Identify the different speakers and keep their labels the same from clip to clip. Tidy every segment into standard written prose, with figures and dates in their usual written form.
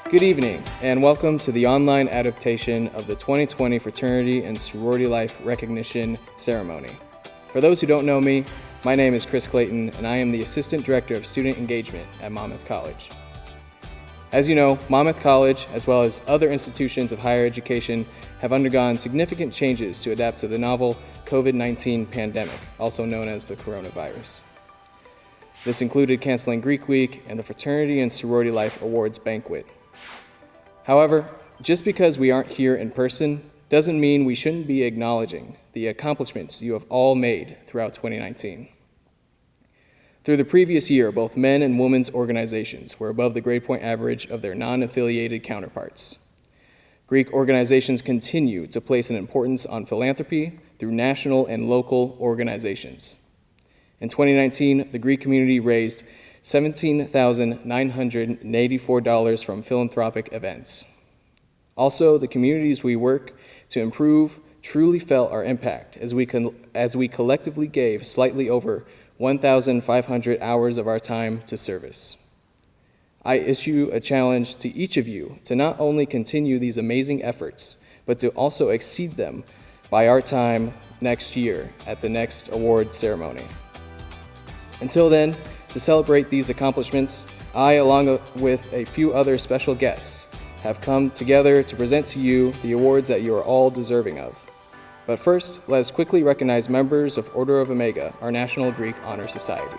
Speaker 1: Good evening, and welcome to the online adaptation of the 2020 Fraternity and Sorority Life Recognition Ceremony. For those who don't know me, my name is Chris Clayton, and I am the Assistant Director of Student Engagement at Monmouth College. As you know, Monmouth College, as well as other institutions of higher education, have undergone significant changes to adapt to the novel COVID-19 pandemic, also known as the coronavirus. This included canceling Greek Week and the Fraternity and Sorority Life Awards Banquet. However, just because we aren't here in person doesn't mean we shouldn't be acknowledging the accomplishments you have all made throughout 2019. Through the previous year, both men and women's organizations were above the grade point average of their non-affiliated counterparts. Greek organizations continue to place an importance on philanthropy through national and local organizations. In 2019, the Greek community raised $17,984 from philanthropic events. Also, the communities we work to improve truly felt our impact as we collectively gave slightly over 1,500 hours of our time to service. I issue a challenge to each of you to not only continue these amazing efforts, but to also exceed them by our time next year at the next award ceremony. Until then, to celebrate these accomplishments, I, along with a few other special guests, have come together to present to you the awards that you are all deserving of. But first, let us quickly recognize members of Order of Omega, our National Greek Honor Society.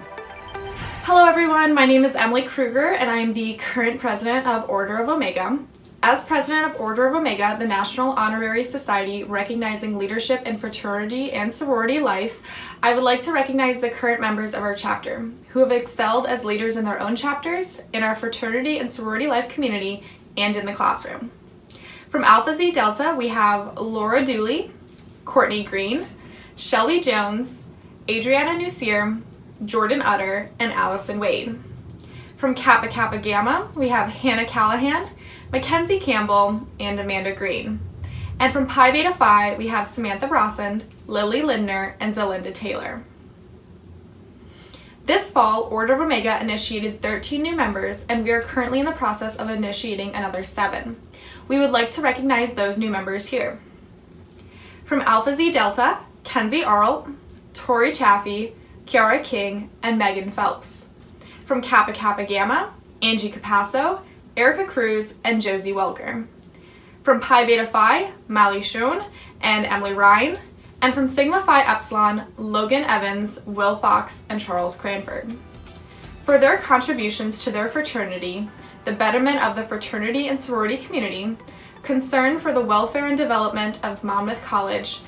Speaker 2: Hello everyone, my name is Emily Kruger and I am the current president of Order of Omega. As president of Order of Omega, the National Honorary Society recognizing leadership in fraternity and sorority life, I would like to recognize the current members of our chapter who have excelled as leaders in their own chapters, in our fraternity and sorority life community, and in the classroom. From Alpha Zeta Delta, we have Laura Dooley, Courtney Green, Shelby Jones, Adriana Nusier, Jordan Utter, and Allison Wade. From Kappa Kappa Gamma, we have Hannah Callahan, Mackenzie Campbell, and Amanda Green. And from Pi Beta Phi, we have Samantha Rossand, Lily Lindner, and Zelinda Taylor. This fall, Order of Omega initiated 13 new members, and we are currently in the process of initiating another 7. We would like to recognize those new members here. From Alpha Z Delta, Kenzie Arlt, Tori Chaffee, Kiara King, and Megan Phelps. From Kappa Kappa Gamma, Angie Capasso, Erica Cruz, and Josie Welker. From Pi Beta Phi, Mally Schoen and Emily Ryan. And from Sigma Phi Epsilon, Logan Evans, Will Fox, and Charles Cranford. For their contributions to their fraternity, the betterment of the fraternity and sorority community, concern for the welfare and development of Monmouth College,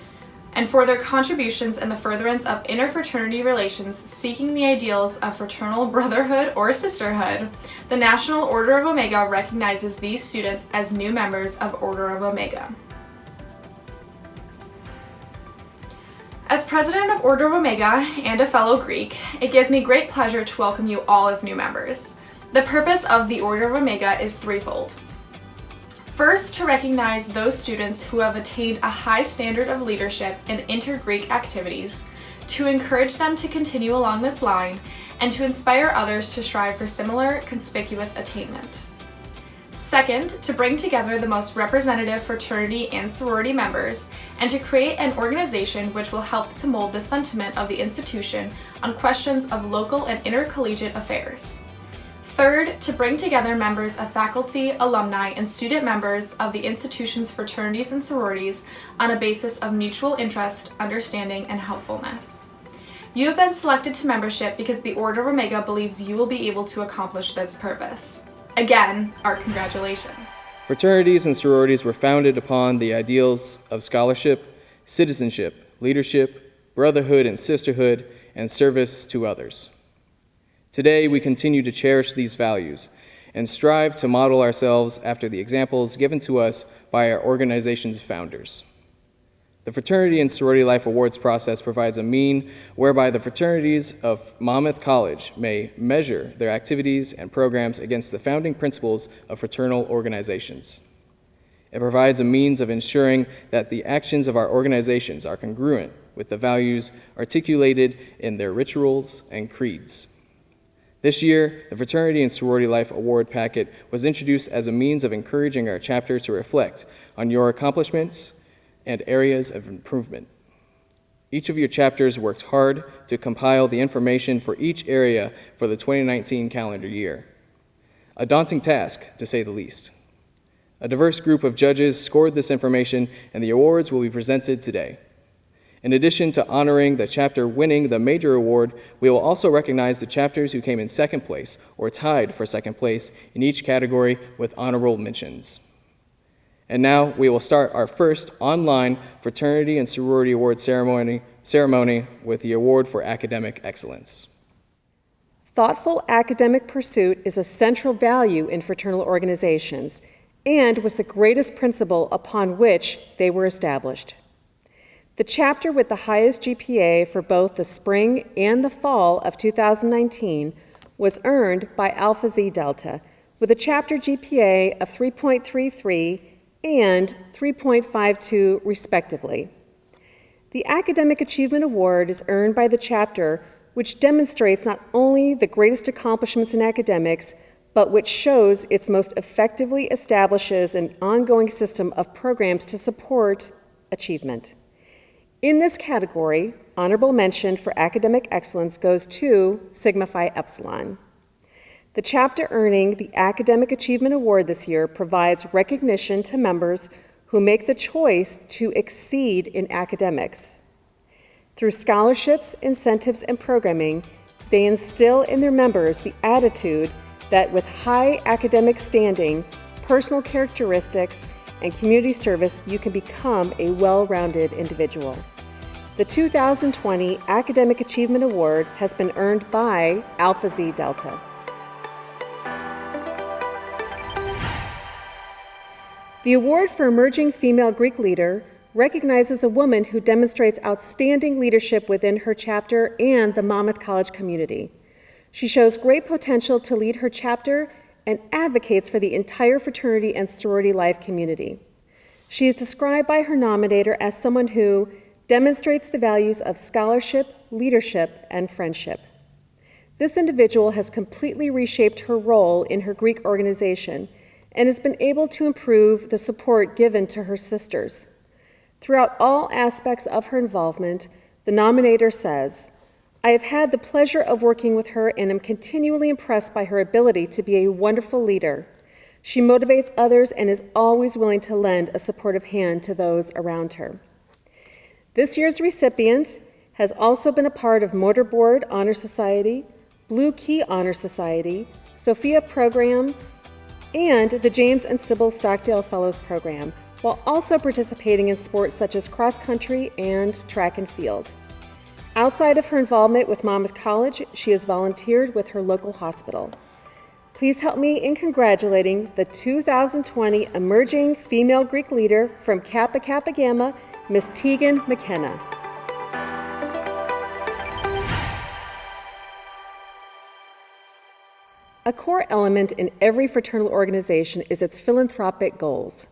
Speaker 2: and for their contributions in the furtherance of interfraternity relations seeking the ideals of fraternal brotherhood or sisterhood, the National Order of Omega recognizes these students as new members of Order of Omega. As president of Order of Omega and a fellow Greek, it gives me great pleasure to welcome you all as new members. The purpose of the Order of Omega is threefold. First, to recognize those students who have attained a high standard of leadership in inter-Greek activities, to encourage them to continue along this line, and to inspire others to strive for similar conspicuous attainment. Second, to bring together the most representative fraternity and sorority members, and to create an organization which will help to mold the sentiment of the institution on questions of local and intercollegiate affairs. Third, to bring together members of faculty, alumni, and student members of the institution's fraternities and sororities on a basis of mutual interest, understanding, and helpfulness. You have been selected to membership because the Order of Omega believes you will be able to accomplish this purpose. Again, our congratulations.
Speaker 1: Fraternities and sororities were founded upon the ideals of scholarship, citizenship, leadership, brotherhood and sisterhood, and service to others. Today, we continue to cherish these values and strive to model ourselves after the examples given to us by our organization's founders. The Fraternity and Sorority Life Awards process provides a mean whereby the fraternities of Monmouth College may measure their activities and programs against the founding principles of fraternal organizations. It provides a means of ensuring that the actions of our organizations are congruent with the values articulated in their rituals and creeds. This year, the Fraternity and Sorority Life Award Packet was introduced as a means of encouraging our chapter to reflect on your accomplishments and areas of improvement. Each of your chapters worked hard to compile the information for each area for the 2019 calendar year. A daunting task, to say the least. A diverse group of judges scored this information, and the awards will be presented today. In addition to honoring the chapter winning the major award, we will also recognize the chapters who came in second place or tied for second place in each category with honorable mentions. And now we will start our first online Fraternity and Sorority Award ceremony with the Award for Academic Excellence.
Speaker 3: Thoughtful academic pursuit is a central value in fraternal organizations and was the greatest principle upon which they were established. The chapter with the highest GPA for both the spring and the fall of 2019 was earned by Alpha Xi Delta with a chapter GPA of 3.33 and 3.52 respectively. The Academic Achievement Award is earned by the chapter which demonstrates not only the greatest accomplishments in academics, but which shows its most effectively establishes an ongoing system of programs to support achievement. In this category, honorable mention for academic excellence goes to Sigma Phi Epsilon. The chapter earning the Academic Achievement Award this year provides recognition to members who make the choice to exceed in academics. Through scholarships, incentives, and programming, they instill in their members the attitude that with high academic standing, personal characteristics, and community service, you can become a well-rounded individual. The 2020 Academic Achievement Award has been earned by Alpha Xi Delta. The award for Emerging Female Greek Leader recognizes a woman who demonstrates outstanding leadership within her chapter and the Monmouth College community. She shows great potential to lead her chapter and advocates for the entire fraternity and sorority life community. She is described by her nominator as someone who demonstrates the values of scholarship, leadership, and friendship. This individual has completely reshaped her role in her Greek organization and has been able to improve the support given to her sisters. Throughout all aspects of her involvement, the nominator says, "I have had the pleasure of working with her and am continually impressed by her ability to be a wonderful leader. She motivates others and is always willing to lend a supportive hand to those around her." This year's recipient has also been a part of Mortarboard Honor Society, Blue Key Honor Society, Sophia Program, and the James and Sybil Stockdale Fellows Program, while also participating in sports such as cross-country and track and field. Outside of her involvement with Monmouth College, she has volunteered with her local hospital. Please help me in congratulating the 2020 Emerging Female Greek Leader from Kappa Kappa Gamma, Miss Tegan McKenna. A core element in every fraternal organization is its philanthropic goals.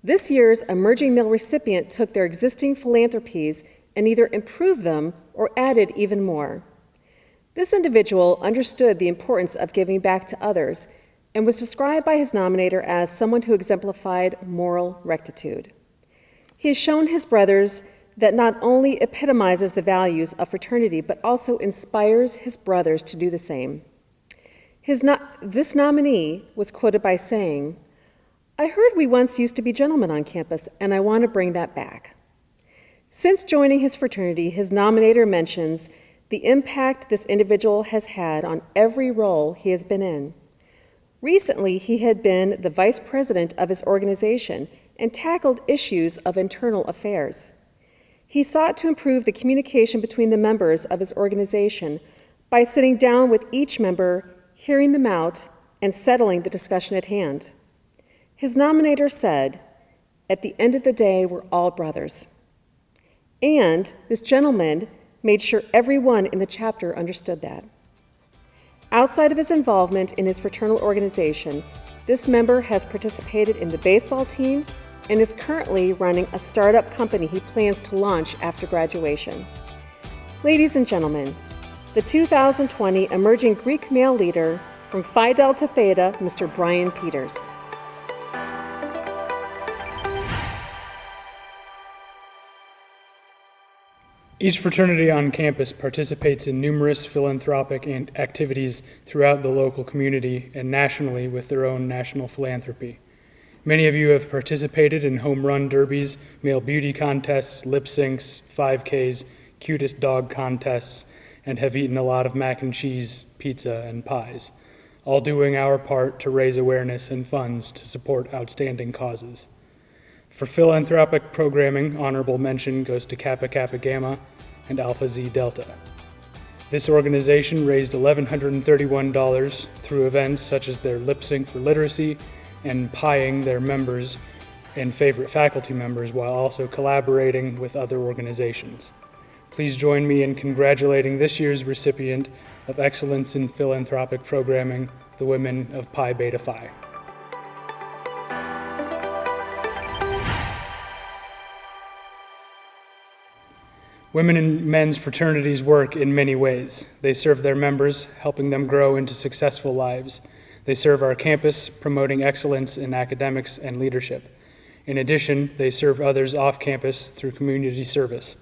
Speaker 3: This year's emerging male recipient took their existing philanthropies and either improved them or added even more. This individual understood the importance of giving back to others and was described by his nominator as someone who exemplified moral rectitude. He has shown his brothers that not only epitomizes the values of fraternity, but also inspires his brothers to do the same. This nominee was quoted by saying, "I heard we once used to be gentlemen on campus, and I want to bring that back." Since joining his fraternity, his nominator mentions the impact this individual has had on every role he has been in. Recently, he had been the vice president of his organization and tackled issues of internal affairs. He sought to improve the communication between the members of his organization by sitting down with each member, hearing them out, and settling the discussion at hand. His nominator said, "At the end of the day, we're all brothers." And this gentleman made sure everyone in the chapter understood that. Outside of his involvement in his fraternal organization, this member has participated in the baseball team and is currently running a startup company he plans to launch after graduation. Ladies and gentlemen, the 2020 Emerging Greek Male Leader from Phi Delta Theta, Mr. Brian Peters.
Speaker 4: Each fraternity on campus participates in numerous philanthropic activities throughout the local community and nationally with their own national philanthropy. Many of you have participated in home run derbies, male beauty contests, lip syncs, 5Ks, cutest dog contests, and have eaten a lot of mac and cheese, pizza, and pies, all doing our part to raise awareness and funds to support outstanding causes. For philanthropic programming, honorable mention goes to Kappa Kappa Gamma and Alpha Xi Delta. This organization raised $1,131 through events such as their lip sync for literacy and pieing their members and favorite faculty members while also collaborating with other organizations. Please join me in congratulating this year's recipient of Excellence in Philanthropic Programming, the women of Pi Beta Phi. Women and men's fraternities work in many ways. They serve their members, helping them grow into successful lives. They serve our campus, promoting excellence in academics and leadership. In addition, they serve others off campus through community service.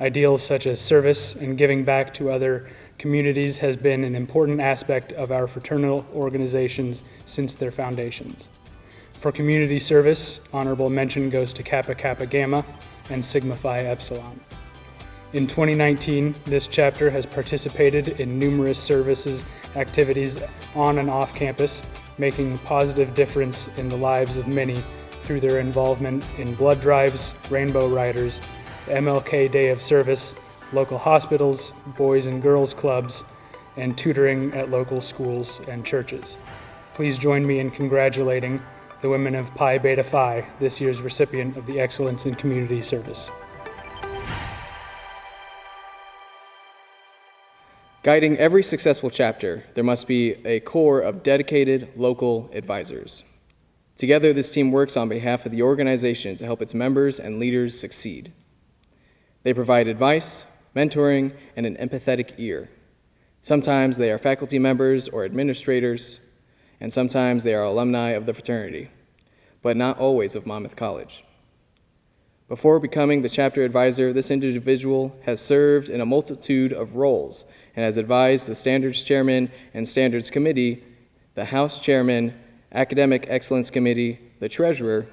Speaker 4: Ideals such as service and giving back to other communities has been an important aspect of our fraternal organizations since their foundations. For community service, honorable mention goes to Kappa Kappa Gamma and Sigma Phi Epsilon. In 2019, this chapter has participated in numerous services activities on and off campus, making a positive difference in the lives of many through their involvement in blood drives, Rainbow Riders, the MLK Day of Service, local hospitals, boys and girls clubs, and tutoring at local schools and churches. Please join me in congratulating the women of Pi Beta Phi, this year's recipient of the Excellence in Community Service.
Speaker 1: Guiding every successful chapter, there must be a core of dedicated local advisors. Together, this team works on behalf of the organization to help its members and leaders succeed. They provide advice, mentoring, and an empathetic ear. Sometimes they are faculty members or administrators, and sometimes they are alumni of the fraternity, but not always of Monmouth College. Before becoming the chapter advisor, this individual has served in a multitude of roles and has advised the Standards Chairman and Standards Committee, the House Chairman, Academic Excellence Committee, the Treasurer,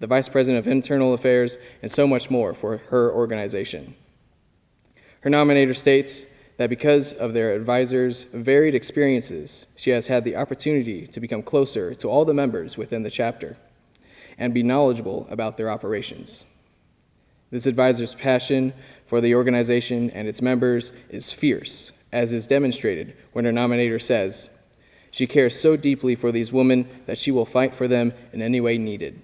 Speaker 1: the Vice President of Internal Affairs, and so much more for her organization. Her nominator states that because of their advisors' varied experiences, she has had the opportunity to become closer to all the members within the chapter and be knowledgeable about their operations. This advisor's passion for the organization and its members is fierce, as is demonstrated when her nominator says, "She cares so deeply for these women that she will fight for them in any way needed."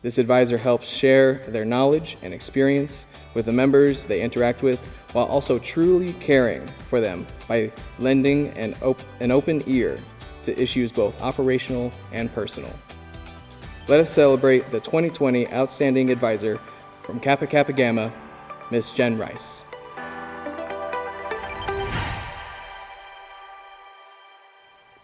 Speaker 1: This advisor helps share their knowledge and experience with the members they interact with, while also truly caring for them by lending an open ear to issues both operational and personal. Let us celebrate the 2020 Outstanding Advisor from Kappa Kappa Gamma, Ms. Jen Rice.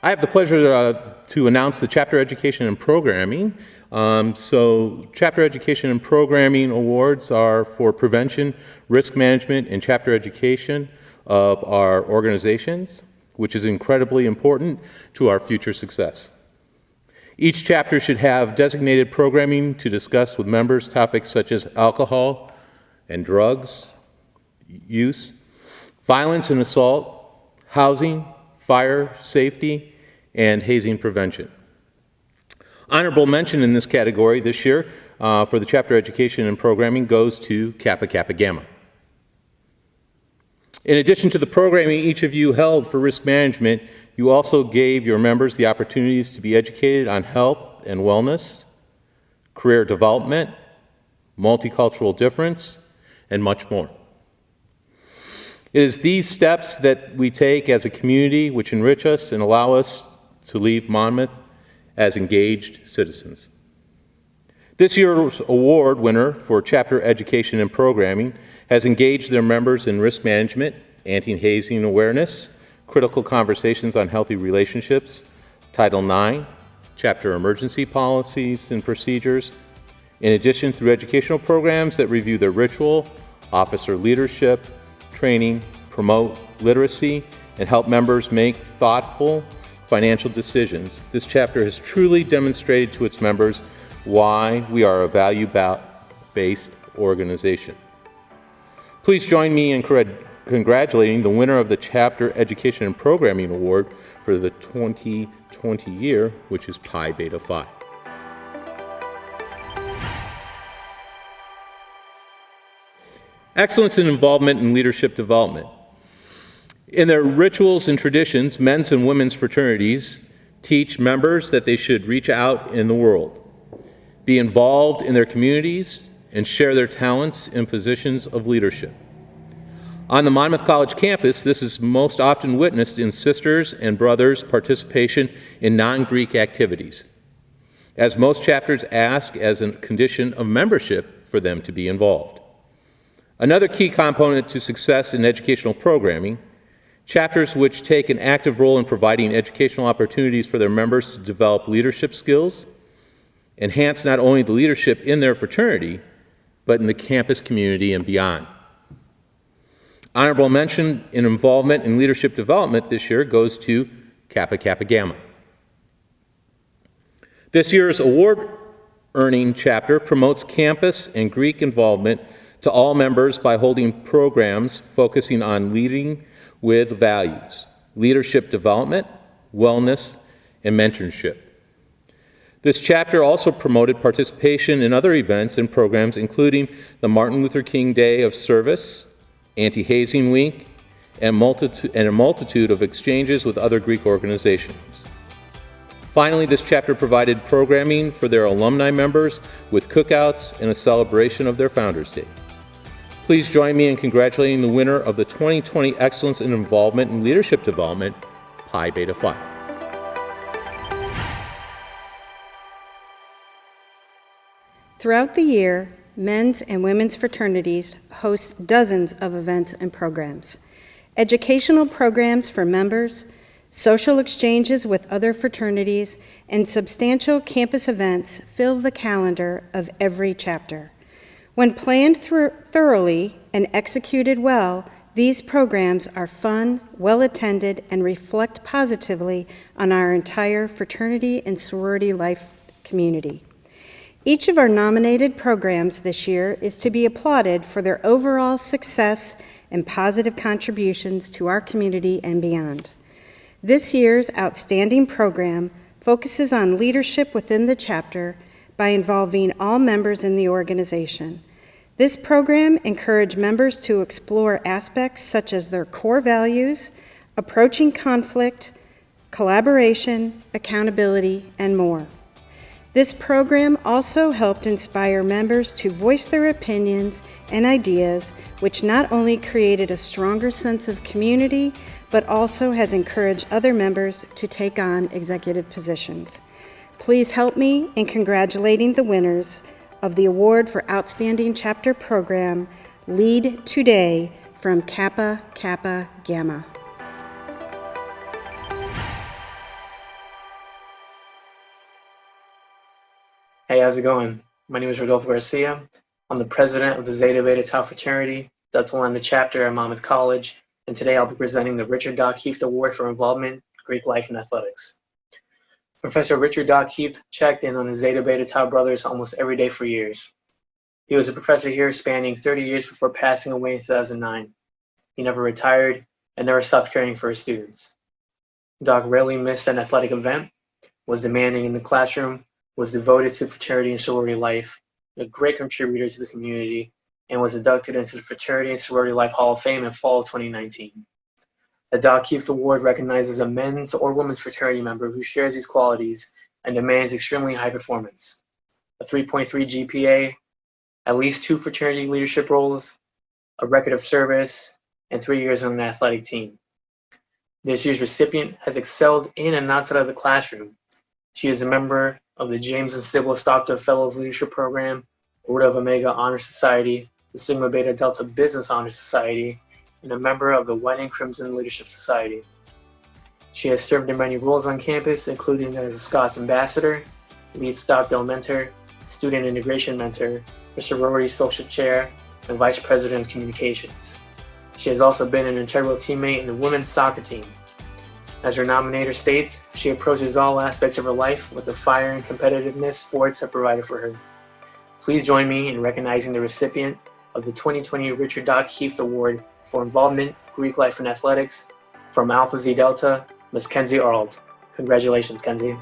Speaker 5: I have the pleasure to announce the Chapter Education and Programming. Chapter Education and Programming Awards are for prevention, risk management, and chapter education of our organizations, which is incredibly important to our future success. Each chapter should have designated programming to discuss with members topics such as alcohol and drugs use, violence and assault, housing, fire safety, and hazing prevention. Honorable mention in this category this year for the Chapter Education and Programming goes to Kappa Kappa Gamma. In addition to the programming each of you held for risk management, you also gave your members the opportunities to be educated on health and wellness, career development, multicultural difference, and much more. It is these steps that we take as a community which enrich us and allow us to leave Monmouth as engaged citizens. This year's award winner for Chapter Education and Programming has engaged their members in risk management anti-hazing awareness, critical conversations on healthy relationships, Title IX, chapter emergency policies and procedures. In addition, through educational programs that review their ritual, officer leadership, training, promote literacy, and help members make thoughtful financial decisions, this chapter has truly demonstrated to its members why we are a value-based organization. Please join me in congratulating the winner of the Chapter Education and Programming Award for the 2020 year, which is Pi Beta Phi. Excellence in involvement in leadership development. In their rituals and traditions, men's and women's fraternities teach members that they should reach out in the world, be involved in their communities, and share their talents in positions of leadership. On the Monmouth College campus, this is most often witnessed in sisters and brothers' participation in non-Greek activities, as most chapters ask as a condition of membership for them to be involved. Another key component to success in educational programming, chapters which take an active role in providing educational opportunities for their members to develop leadership skills, enhance not only the leadership in their fraternity, but in the campus community and beyond. Honorable mention in involvement in leadership development this year goes to Kappa Kappa Gamma. This year's award-earning chapter promotes campus and Greek involvement to all members by holding programs focusing on leading with values, leadership development, wellness, and mentorship. This chapter also promoted participation in other events and programs, including the Martin Luther King Day of Service, Anti-Hazing Week, and a multitude of exchanges with other Greek organizations. Finally, this chapter provided programming for their alumni members with cookouts and a celebration of their Founders Day. Please join me in congratulating the winner of the 2020 Excellence in Involvement in Leadership Development, Pi Beta Phi.
Speaker 6: Throughout the year, men's and women's fraternities host dozens of events and programs. Educational programs for members, social exchanges with other fraternities, and substantial campus events fill the calendar of every chapter. When planned thoroughly and executed well, these programs are fun, well-attended, and reflect positively on our entire fraternity and sorority life community. Each of our nominated programs this year is to be applauded for their overall success and positive contributions to our community and beyond. This year's outstanding program focuses on leadership within the chapter by involving all members in the organization. This program encouraged members to explore aspects such as their core values, approaching conflict, collaboration, accountability, and more. This program also helped inspire members to voice their opinions and ideas, which not only created a stronger sense of community, but also has encouraged other members to take on executive positions. Please help me in congratulating the winners of the award for Outstanding Chapter Program, Lead Today, from Kappa Kappa Gamma.
Speaker 7: Hey, how's it going? My name is Rodolfo Garcia. I'm the president of the Zeta Beta Tau fraternity. That's one in the chapter at Monmouth College. And today I'll be presenting the Richard Kieft Award for Involvement in Greek Life and Athletics. Professor Richard Kieft checked in on his Zeta Beta Tau brothers almost every day for years. He was a professor here spanning 30 years before passing away in 2009. He never retired and never stopped caring for his students. Doc rarely missed an athletic event, was demanding in the classroom, was devoted to fraternity and sorority life, a great contributor to the community, and was inducted into the Fraternity and Sorority Life Hall of Fame in fall of 2019. The Doc Kieft Award recognizes a men's or women's fraternity member who shares these qualities and demands extremely high performance. A 3.3 GPA, at least 2 fraternity leadership roles, a record of service, and 3 years on an athletic team. This year's recipient has excelled in and outside of the classroom. She is a member of the James and Sybil Stockton Fellows Leadership Program, Order of Omega Honor Society, the Sigma Beta Delta Business Honor Society, and a member of the White and Crimson Leadership Society. She has served in many roles on campus, including as a Scots ambassador, lead Stockdale mentor, student integration mentor, the sorority social chair, and vice president of communications. She has also been an integral teammate in the women's soccer team. As her nominator states, she approaches all aspects of her life with the fire and competitiveness sports have provided for her. Please join me in recognizing the recipient of the 2020 Richard Kieft Award for Involvement, Greek Life and Athletics from Alpha Xi Delta, Ms. Kenzie Arlt. Congratulations, Kenzie.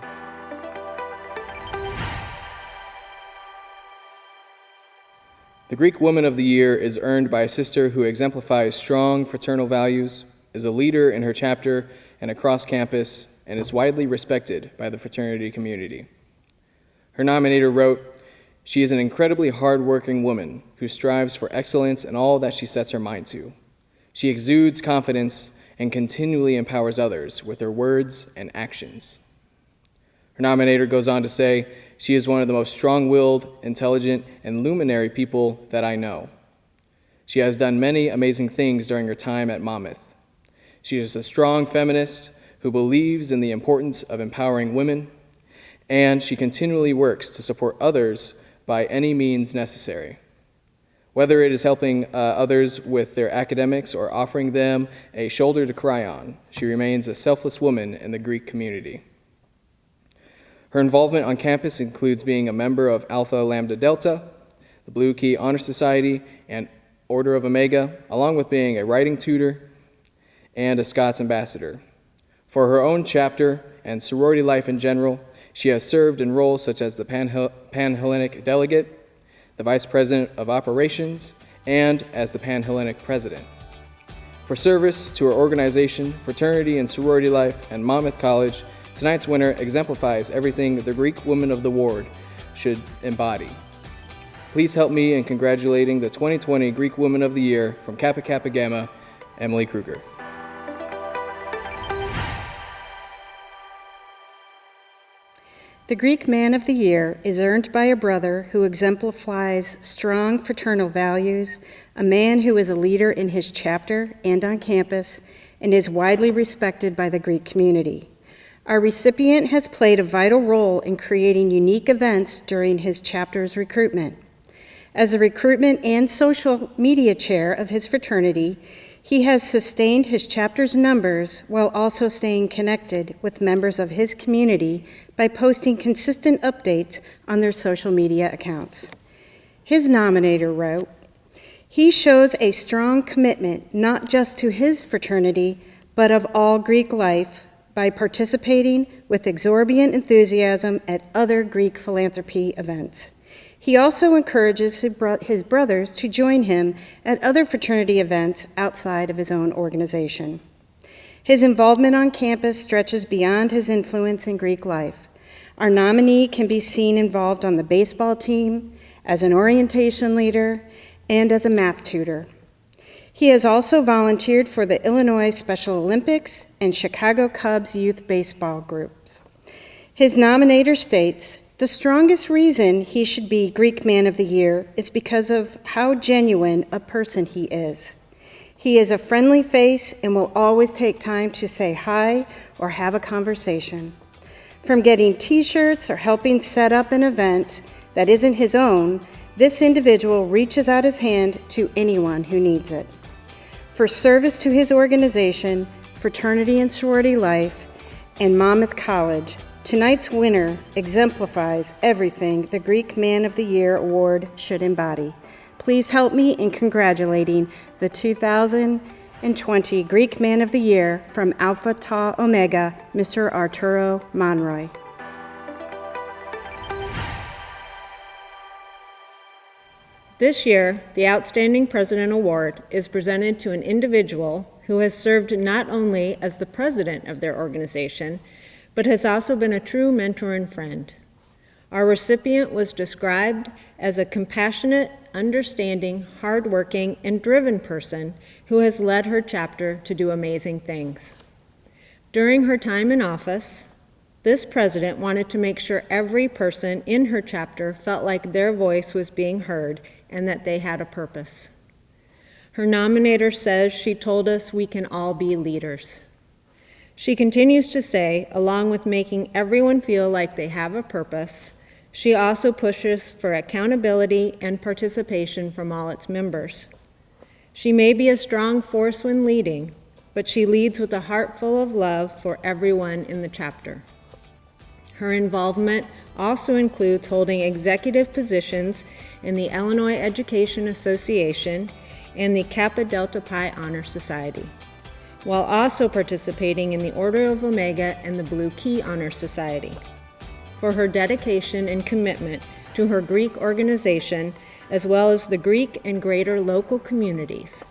Speaker 1: The Greek Woman of the Year is earned by a sister who exemplifies strong fraternal values, is a leader in her chapter and across campus, and is widely respected by the fraternity community. Her nominator wrote, "She is an incredibly hardworking woman who strives for excellence in all that she sets her mind to. She exudes confidence and continually empowers others with her words and actions." Her nominator goes on to say, "She is one of the most strong-willed, intelligent, and luminary people that I know. She has done many amazing things during her time at Monmouth. She is a strong feminist who believes in the importance of empowering women, and she continually works to support others by any means necessary. Whether it is helping others with their academics or offering them a shoulder to cry on, she remains a selfless woman in the Greek community." Her involvement on campus includes being a member of Alpha Lambda Delta, the Blue Key Honor Society, and Order of Omega, along with being a writing tutor and a Scots ambassador. For her own chapter and sorority life in general, she has served in roles such as the Pan-Hellenic Delegate, the Vice President of Operations, and as the Pan-Hellenic President. For service to her organization, Fraternity and Sorority Life, and Monmouth College, tonight's winner exemplifies everything the Greek Woman of the Award should embody. Please help me in congratulating the 2020 Greek Woman of the Year from Kappa Kappa Gamma, Emily Kruger.
Speaker 6: The Greek Man of the Year is earned by a brother who exemplifies strong fraternal values, a man who is a leader in his chapter and on campus, and is widely respected by the Greek community. Our recipient has played a vital role in creating unique events during his chapter's recruitment. As the recruitment and social media chair of his fraternity, he has sustained his chapter's numbers while also staying connected with members of his community by posting consistent updates on their social media accounts. His nominator wrote, "He shows a strong commitment not just to his fraternity, but of all Greek life by participating with exorbitant enthusiasm at other Greek philanthropy events. He also encourages his brothers to join him at other fraternity events outside of his own organization. His involvement on campus stretches beyond his influence in Greek life. Our nominee can be seen involved on the baseball team, as an orientation leader, and as a math tutor. He has also volunteered for the Illinois Special Olympics and Chicago Cubs youth baseball groups. His nominator states, the strongest reason he should be Greek Man of the Year is because of how genuine a person he is. He is a friendly face and will always take time to say hi or have a conversation. From getting t-shirts or helping set up an event that isn't his own, this individual reaches out his hand to anyone who needs it. For service to his organization, Fraternity and Sorority Life, and Monmouth College, tonight's winner exemplifies everything the Greek Man of the Year award should embody. Please help me in congratulating the 2020 Greek Man of the Year from Alpha Tau Omega, Mr. Arturo Monroy.
Speaker 8: This year, the Outstanding President Award is presented to an individual who has served not only as the president of their organization, but has also been a true mentor and friend. Our recipient was described as a compassionate, understanding, hardworking, and driven person who has led her chapter to do amazing things. During her time in office, this president wanted to make sure every person in her chapter felt like their voice was being heard and that they had a purpose. Her nominator says she told us we can all be leaders. She continues to say, along with making everyone feel like they have a purpose, she also pushes for accountability and participation from all its members. She may be a strong force when leading, but she leads with a heart full of love for everyone in the chapter. Her involvement also includes holding executive positions in the Illinois Education Association and the Kappa Delta Pi Honor Society, while also participating in the Order of Omega and the Blue Key Honor Society. For her dedication and commitment to her Greek organization, as well as the Greek and greater local communities,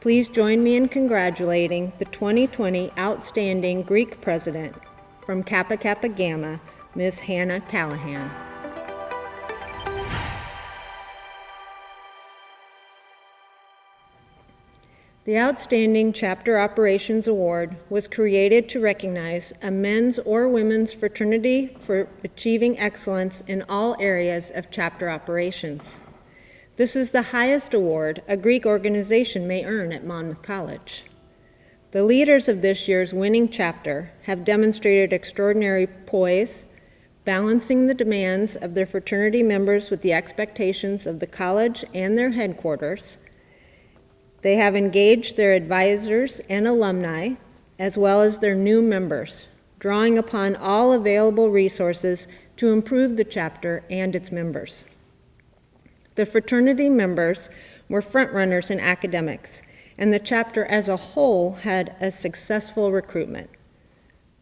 Speaker 8: please join me in congratulating the 2020 Outstanding Greek President from Kappa Kappa Gamma, Ms. Hannah Callahan. The Outstanding Chapter Operations Award was created to recognize a men's or women's fraternity for achieving excellence in all areas of chapter operations. This is the highest award a Greek organization may earn at Monmouth College. The leaders of this year's winning chapter have demonstrated extraordinary poise, balancing the demands of their fraternity members with the expectations of the college and their headquarters. They have engaged their advisors and alumni, as well as their new members, drawing upon all available resources to improve the chapter and its members. The fraternity members were frontrunners in academics, and the chapter as a whole had a successful recruitment.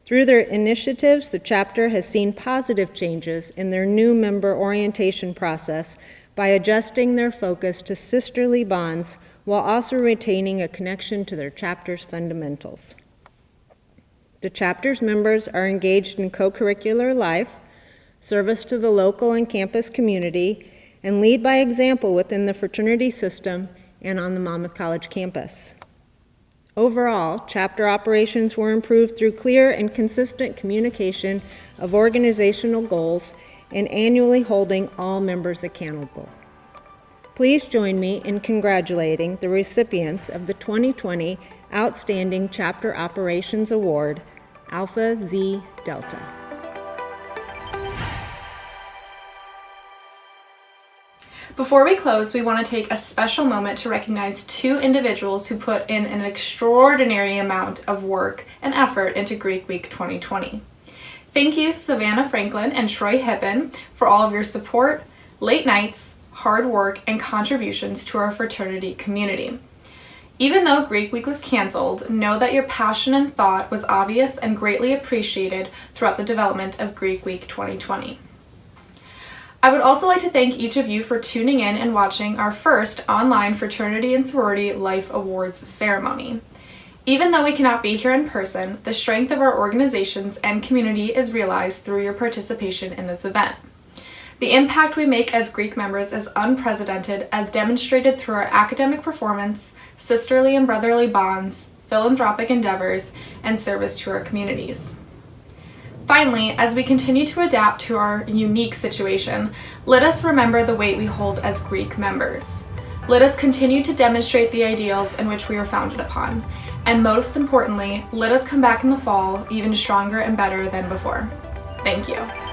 Speaker 8: Through their initiatives, the chapter has seen positive changes in their new member orientation process by adjusting their focus to sisterly bonds while also retaining a connection to their chapter's fundamentals. The chapter's members are engaged in co-curricular life, service to the local and campus community, and lead by example within the fraternity system and on the Monmouth College campus. Overall, chapter operations were improved through clear and consistent communication of organizational goals and annually holding all members accountable. Please join me in congratulating the recipients of the 2020 Outstanding Chapter Operations Award, Alpha Xi Delta.
Speaker 2: Before we close, we want to take a special moment to recognize two individuals who put in an extraordinary amount of work and effort into Greek Week 2020. Thank you, Savannah Franklin and Troy Hippen, for all of your support, late nights, hard work, and contributions to our fraternity community. Even though Greek Week was canceled, know that your passion and thought was obvious and greatly appreciated throughout the development of Greek Week 2020. I would also like to thank each of you for tuning in and watching our first online Fraternity and Sorority Life Awards ceremony. Even though we cannot be here in person, the strength of our organizations and community is realized through your participation in this event. The impact we make as Greek members is unprecedented, as demonstrated through our academic performance, sisterly and brotherly bonds, philanthropic endeavors, and service to our communities. Finally, as we continue to adapt to our unique situation, let us remember the weight we hold as Greek members. Let us continue to demonstrate the ideals in which we are founded upon. And most importantly, let us come back in the fall even stronger and better than before. Thank you.